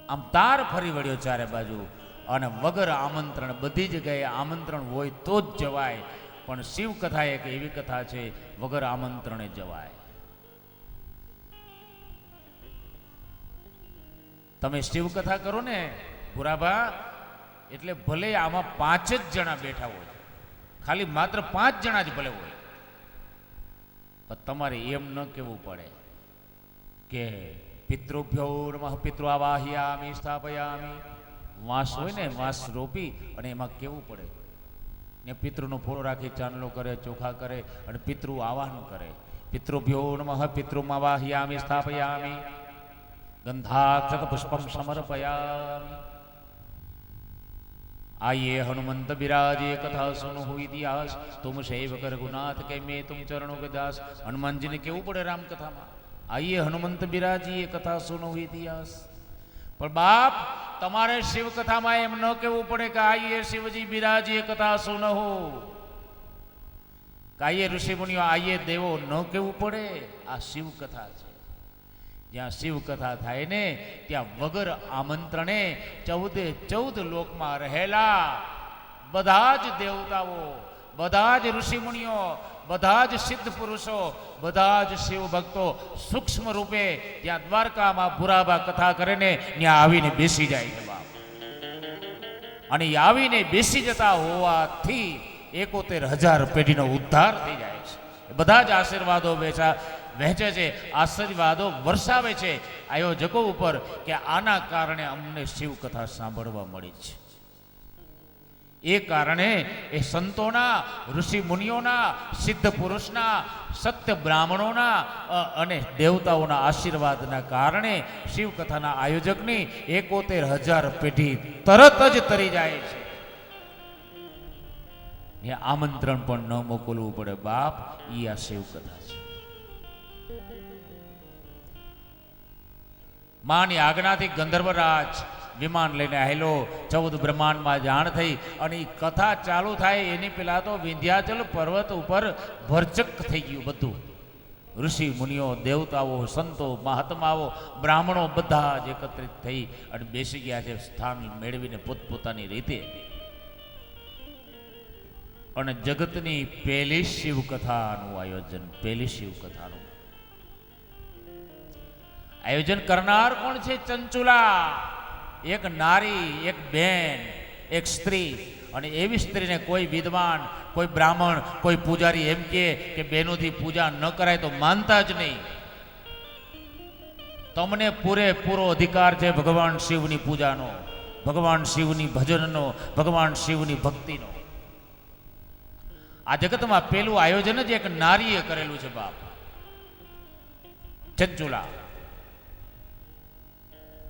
આમ તાર ફરી વળ્યો ચારે બાજુ, અને વગર આમંત્રણ, બધી જગ્યાએ આમંત્રણ હોય તો જ જવાય, પણ શિવ કથા એક એવી કથા છે વગર આમંત્રણે જવાય. તમે શિવ કથા કરો ને પુરાભા, એટલે ભલે આમાં 5 જ જણા બેઠા હોય, ખાલી માત્ર 5 જણા જ ભલે હોય, પણ તમારે એમ ન કહેવું પડે કે પિતૃભ્યો નમઃ પિતૃઆવાહયામિ સ્થાપયામિ. વાંસ હોય ને, વાંસ રોપી અને એમાં કેવું પડે ને, પિતૃનો ફોટો રાખી ચાંદલો કરે, ચોખા કરે અને પિતૃ આવાહન કરે. પિતૃભ્યો નમઃ પિતૃમાવાહયામિ સ્થાપયામિ ગંધાક્ષત પુષ્પમ સમર્પયામિ. आइए हनुमंत विराजे कथा सुनो हो इतिहास, तुम सेवक रघुनाथ के मैं तुम चरणों के दास. हनुमान जी ने केवू पड़े राम कथा में, आइए हनुमंत विराजी कथा सुनो हो इतिहास. पर बाप તમારે શિવ કથામાં એમ ન કહેવું પડે કે આઈએ શિવજી બિરાજીએ કથા સુનો હો, કે આઈએ ઋષિ મુનિઓ, આઈએ દેવો, ન કહેવું પડે. આ શિવ કથા છે. જ્યાં શિવ કથા થાય ને ત્યાં વગર આમંત્રણે 14 લોકમાં રહેલા બધા જ દેવતાઓ, બધા જ ઋષિ મુનિઓ, બધા જ સિદ્ધ પુરુષો, બધા જ શિવ ભક્તો સૂક્ષ્મ રૂપે ત્યાં દ્વારકામાં પુરાબા કથા કરે ને ત્યાં આવીને બેસી જાય છે બાપ. અને આવીને બેસી જતા હોવાથી 71,000 પેઢીનો ઉદ્ધાર થઈ જાય છે. બધા જ આશીર્વાદો વહેંચે છે, આશીર્વાદો વરસાવે છે આયોજકો ઉપર કે આના કારણે અમને શિવ કથા સાંભળવા મળી છે. એ કારણે એ સંતોના, ઋષિ મુનિઓના, સિદ્ધ પુરુષના, સત્ય બ્રાહ્મણોના અને દેવતાઓના આશીર્વાદના કારણે શિવ કથાના આયોજકની 71,000 પેઢી તરત જ તરી જાય છે. એ આમંત્રણ પણ ન મોકલવું પડે બાપ. ઈ આ શિવ કથા છે. માની આજ્ઞાથી ગંધર્વરાજ વિમાન લઈને આવેલો, 14 બ્રહ્માંડમાં જાણ થઈ અને કથા ચાલુ થાય એની પેલા તો વિંધ્યાચલ પર્વત ઉપર ભરચક થઈ ગયું બધું. ઋષિ મુનિઓ, દેવતાઓ, સંતો, મહાત્માઓ, બ્રાહ્મણો બધા જ એકત્રિત થઈ અને બેસી ગયા છે સ્થાન મેળવીને પોતપોતાની રીતે. અને જગતની પહેલી શિવકથાનું આયોજન, પહેલી શિવકથાનું આયોજન કરનાર કોણ છે? ચંચુલા, એક નારી, એક બેન, એક સ્ત્રી. અને એવી સ્ત્રીને કોઈ વિદ્વાન, કોઈ બ્રાહ્મણ, કોઈ પૂજારી એમ કે બેનોથી પૂજા ન કરાય તો માનતા જ નહીં. તમને પૂરેપૂરો અધિકાર છે ભગવાન શિવની પૂજાનો, ભગવાન શિવની ભજનનો, ભગવાન શિવની ભક્તિનો. આ જગતમાં પેલું આયોજન જ એક નારીએ કરેલું છે બાપ. ચંચુલા,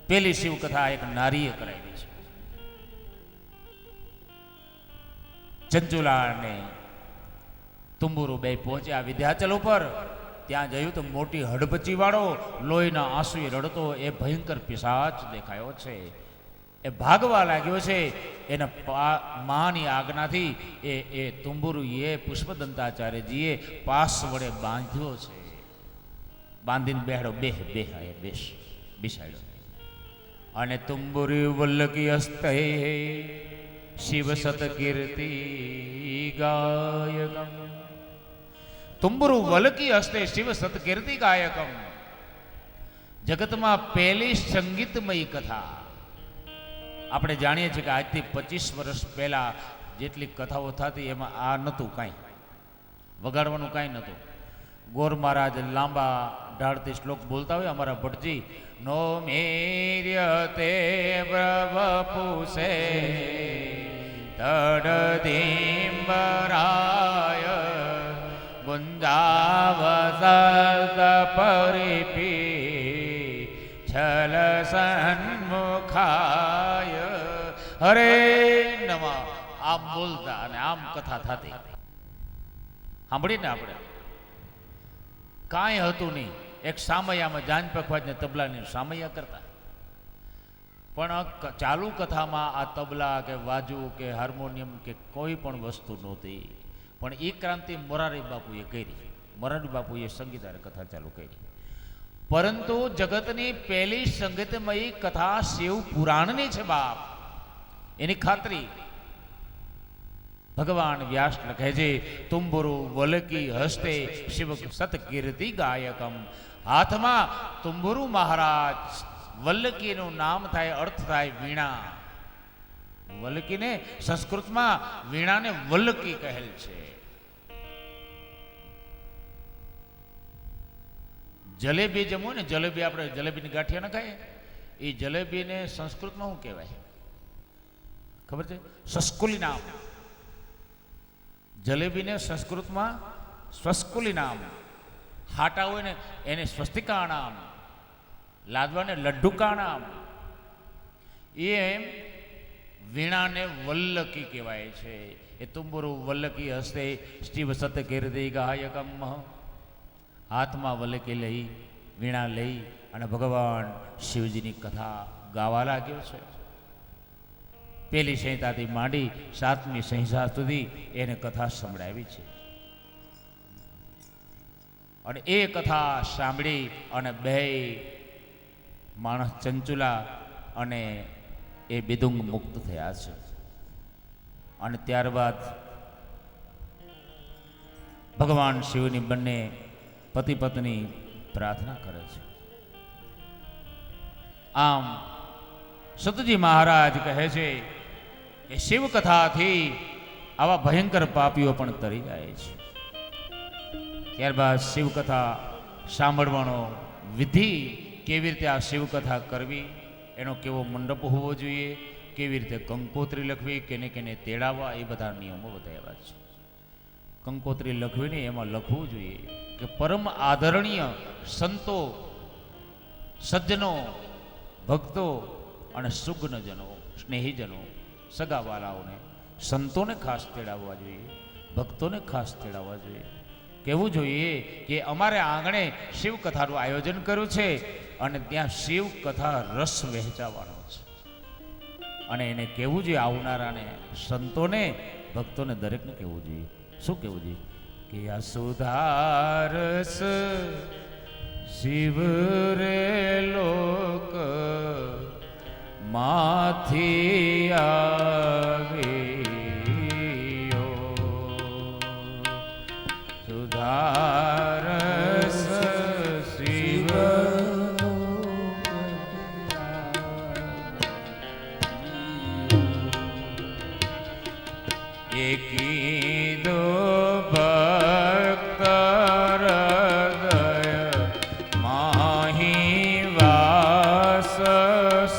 પેલી શિવ કથા એક નારીએ કરાવી છે. ચંચુલા અને તુંબુરુ બે પહોંચ્યા વિંધ્યાચલ ઉપર. ત્યાં જોયું તો મોટી હડબચી વાળો, લોહીના આંસુએ રડતો એ ભયંકર પિશાચ દેખાયો છે. એ ભાગવા લાગ્યો છે. એના માની આજ્ઞાથી એ તુંબુરુએ પુષ્પદંતાચાર્યજીએ પાસ વડે બાંધ્યો છે. બાંધીને બેહાડો, બેસ બેસાડ્યો. અને તુંબુરી વલ્લકી હસ્તે શિવ સત કીર્તિ ગાયકમ. તુંબુરુ વલ્લકી હસ્તે શિવ સત કીર્તિ ગાયકમ. જગતમાં પહેલી સંગીતમય કથા. આપણે જાણીએ છીએ કે આજથી 25 વર્ષ પહેલા જેટલી કથાઓ થતી એમાં આ નહોતું કાંઈ, વગાડવાનું કાંઈ નહોતું. ગોર મહારાજ લાંબા ઢાળથી શ્લોક બોલતા હોય અમારા ભટજી, નો મેર્યતે પ્રભપુસે તડદિંબરાય ગુંજાવસત પરિપી છલ સન્મુખાય હરે નમઃ. આમ બોલતા અને આમ કથા થતી. સાંભળીને આપણે કાંઈ હતું નહીં. એક સામૈયામાં જાન પખવાજને તબલાની સામૈયા કરતા. પણ ચાલુ કથામાં આ તબલા કે વાજુ કે હાર્મોનિયમ કે કોઈ પણ વસ્તુ નહોતી. પણ એ ક્રાંતિ મોરારી બાપુએ કરી. મોરારી બાપુએ સંગીત કથા ચાલુ કરી. પરંતુ જગતની પહેલી સંગીતમયી કથા શિવ પુરાણની છે બાપ, એની ખાતરી ભગવાન વ્યાસ લખે છે. તુંબુરુ વલકી હસ્તે શિવ સત કીર્તિ ગાયકમ. હાથમાં તુંબુરુ મહારાજ, વલ્લકીનું નામ થાય, અર્થ થાય વીણા. વલ્લકીને સંસ્કૃતમાં વીણાને વલ્લકી કહેલ છે. જલેબી જમવું ને, જલેબી આપણે જલેબીની ગાંઠિયા ન ખાય, એ જલેબીને સંસ્કૃતમાં શું કહેવાય ખબર છે? સસ્કુલી નામ. જલેબીને સંસ્કૃતમાં સ્વસ્કુલી નામ. હાટા હોય ને એને સ્વસ્તિકા નામ, લાદવાને લડ્ડુકા નામ. એમ વીણાને વલ્લકી કહેવાય છે. એ તુંબુરુ વલ્લકી હસ્તે શિવ સત કીર્તિ ગાયકમ. હાથમાં વલ્લકી લઈ, વીણા લઈ અને ભગવાન શિવજીની કથા ગાવા લાગ્યો છે. પહેલી સંહિતાથી માંડી 7મી સંહિતા સુધી એને કથા સંભળાવી છે. અને એ કથા સાંભળી અને બે માણસ ચંચુલા અને એ બિદુંગ મુક્ત થયા છે. અને ત્યારબાદ ભગવાન શિવની બંને પતિ પત્ની પ્રાર્થના કરે છે. આમ સતજી મહારાજ કહે છે કે શિવ કથાથી આવા ભયંકર પાપીઓ પણ તરી જાય છે. ત્યારબાદ શિવકથા સાંભળવાનો વિધિ, કેવી રીતે આ શિવકથા કરવી, એનો કેવો મંડપ હોવો જોઈએ, કેવી રીતે કંકોત્રી લખવી, કેને કેને તેડાવવા, એ બધા નિયમો બતાવ્યા છે. કંકોત્રી લખવીને એમાં લખવું જોઈએ કે પરમ આદરણીય સંતો, સજ્જનો, ભક્તો અને સુગ્નજનો, સ્નેહીજનો, સગાવાલાઓને, સંતોને ખાસ તેડાવવા જોઈએ, ભક્તોને ખાસ તેડાવવા જોઈએ. કહેવું જોઈએ કે અમારે આંગણે શિવકથાનું આયોજન કર્યું છે અને ત્યાં શિવકથા રસ વહેંચાવાનો છે. અને એને કહેવું જોઈએ, આવનારાને, સંતોને, ભક્તોને, દરેકને કહેવું જોઈએ. શું કહેવું જોઈએ? કે આ સુધારસ શિવ રે લોક માથી આવ્યો, સુધારસ શિવ એકીદો ભક્ત હૃદય માહી વાસ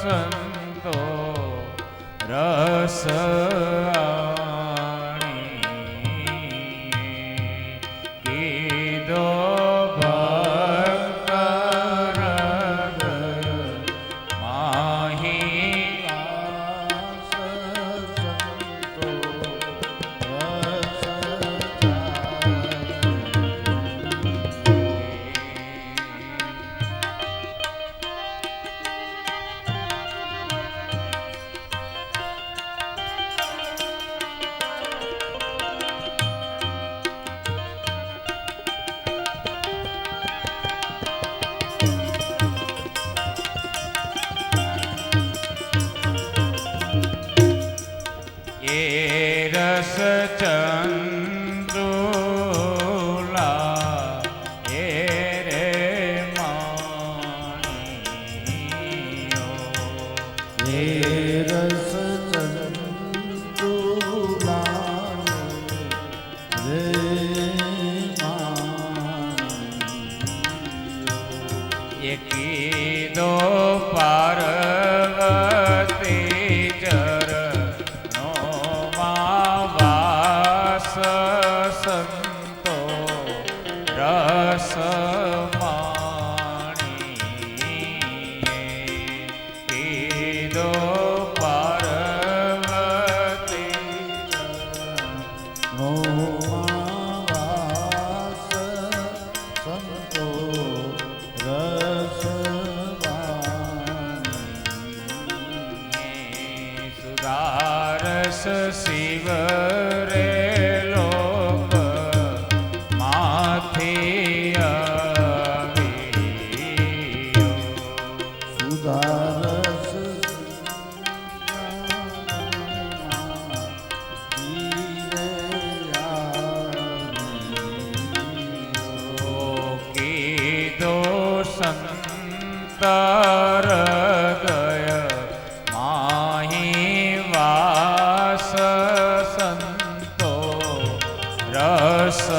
સંતો રસ ચંદ્રુલા એ રે માણીઓ, એ રસ ચંદ્રુલા રે માણીઓ. એ કીધો પાર્વતી ચરણો સંતો રસ માણીએ. કીધો પાર્વતી ચરણો સંતો રસ માણીએ. સુધારસ શિવ રે લોક માથી આવ્યો, સુધારસ કીધો સંતર દય માહી વાસ સંતો રસ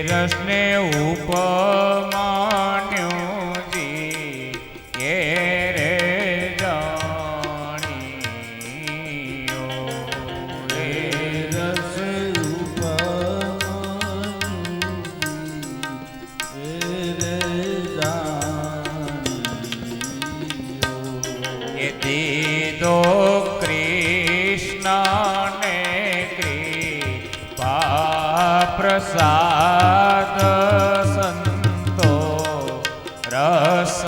રસને ઉપમાન્યું જી એ રે જાણીયો રે રસ ઉપમાન્યું રે જાણીયો એ દીદો કૃષ્ણને કૃપા પ્રસાદ સંતો રસ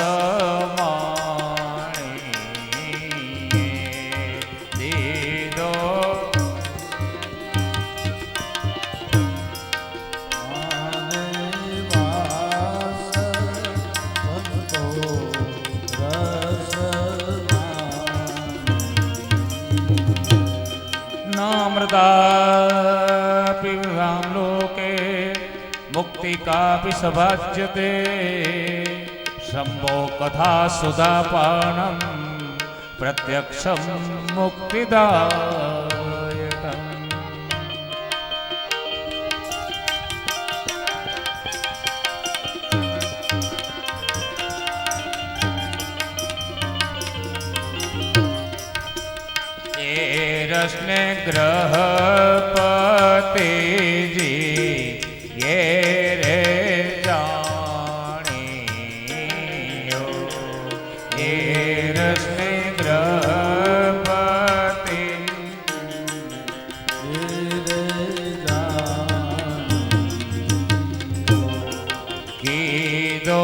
દીદો नामृता पिबतां लोके मुक्ति कापि सभाज्यते शम्भो कथा सुधापानं प्रत्यक्षं मुक्तिदायकम् રસને ગ્રહપતિ જી એ રે જાણીયો એ રસને ગ્રહપતિ એ રે જાણીયો કીધો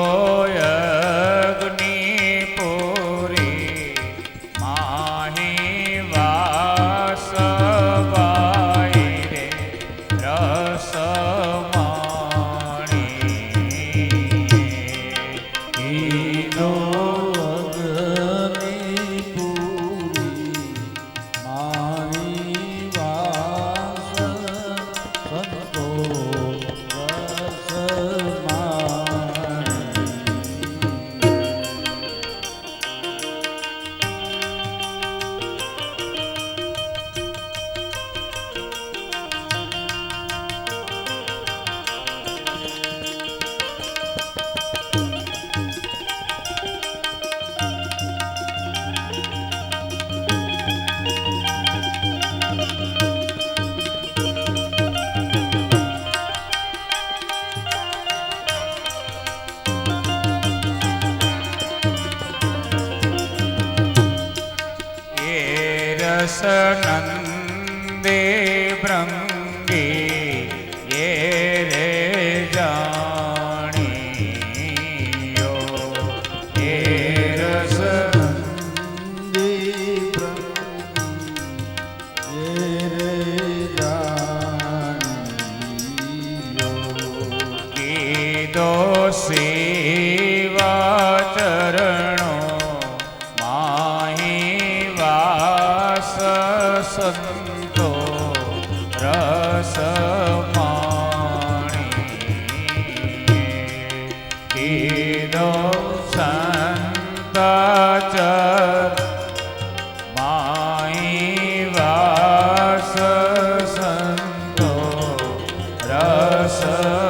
નંદે ભૃંગે એ રે જાણીયો એ રસ નંદે ભૃંગે એ રે જાણીયો કીધો સેવા ચરણો સંતો રસ કીધો સંત ચર માઈ વાસ રે